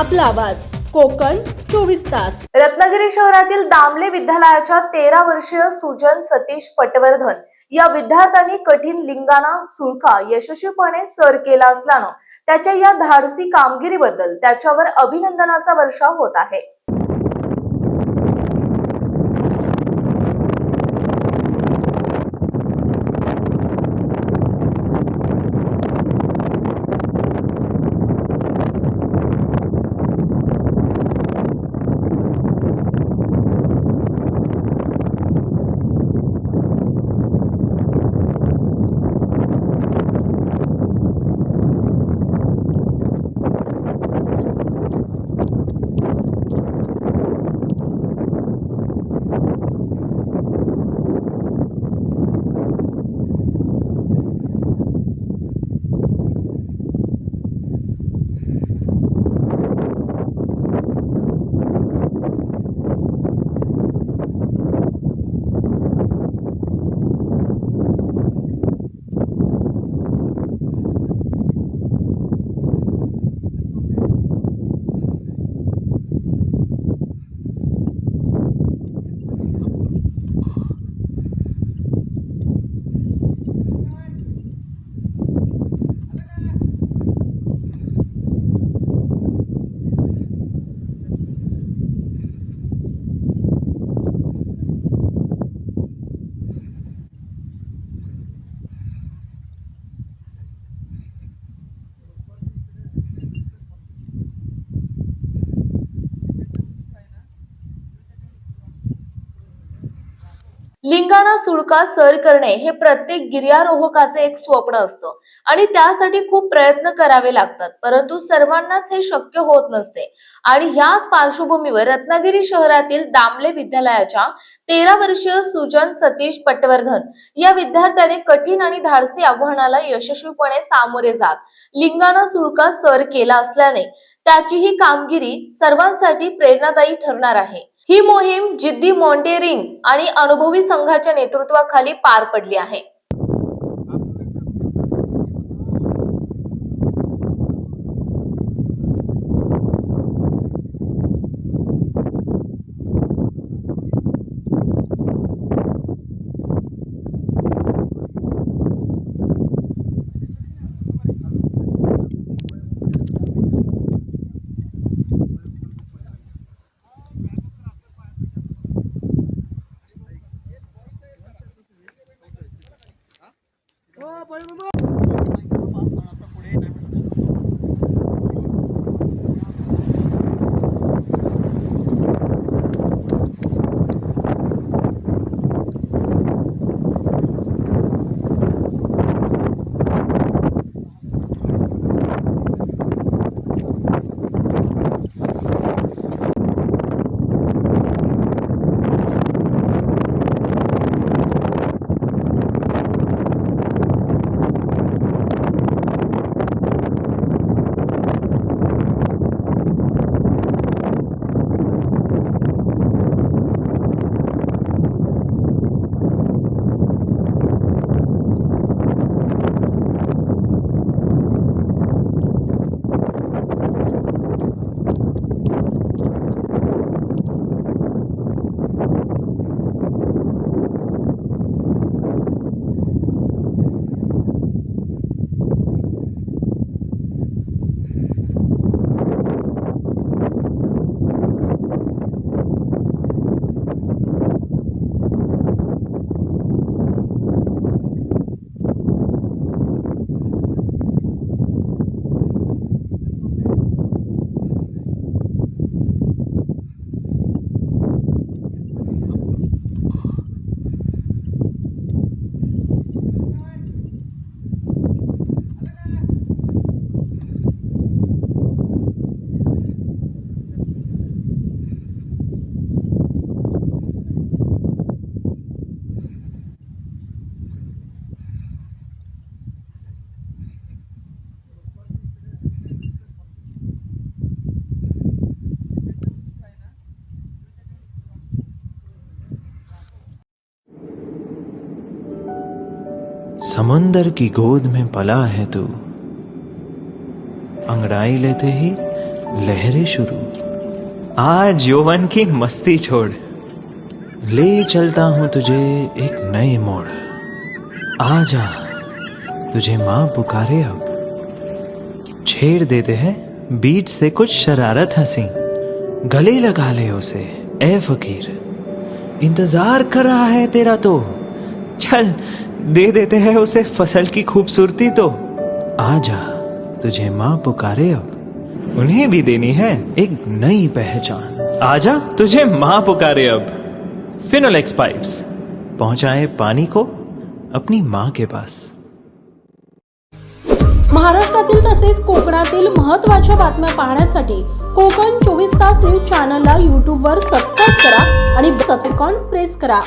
आपला आवाज कोकण 24 तास। रत्नागिरी शहरातील दामले विद्यालयाच्या 13 वर्षीय सुजन सतीश पटवर्धन या विद्यार्थ्यांनी कठीण लिंगाणा सुळका यशस्वीपणे सर केला असल्यानं त्याच्या या धाडसी कामगिरीबद्दल त्याच्यावर अभिनंदनाचा वर्षाव होत आहे। लिंगाणा सुळका सर करणे हे प्रत्येक गिर्यारोहकाचे एक स्वप्न असतं आणि त्यासाठी खूप प्रयत्न करावे लागतात, परंतु सर्वांनाच हे शक्य होत नसते। आणि ह्याच पार्श्वभूमीवर रत्नागिरी शहरातील दामले विद्यालयाच्या 13 वर्षीय सुजन सतीश पटवर्धन या विद्यार्थ्याने कठीण आणि धाडसी आव्हानाला यशस्वीपणे सामोरे जात लिंगाणा सुळका सर केला असल्याने त्याची ही कामगिरी सर्वांसाठी प्रेरणादायी ठरणार आहे। ही मोहीम जिद्दी मॉन्टेरिंग आणि अनुभवी संघाच्या नेतृत्वाखाली पार पडली आहे। समंदर की गोद में पला है तू, अंगड़ाई लेते ही लहरें शुरू। आज यौवन की मस्ती छोड़, ले चलता हूं तुझे एक नए मोड़। आजा, तुझे माँ पुकारे अब। छेड़ देते हैं बीट से कुछ शरारत हंसी, गले लगा ले उसे ए फकीर। इंतजार कर रहा है तेरा तो, चल दे देते हैं उसे फसल की खूबसूरती तो। आजा, तुझे माँ पुकारे अब, उन्हें भी देनी है एक नई पहचान। आजा, तुझे माँ पुकारे अब। फिनोलेक्स पाइप्स पहुंचाए पानी को अपनी माँ के पास। महाराष्ट्रातील तसेच कोकणातील महत्त्वाच्या बातम्या पाहण्यासाठी कोकण 24 तास न्यूज चॅनलला यूट्यूबवर सबस्क्राईब करा आणि बेल आयकॉन प्रेस करा।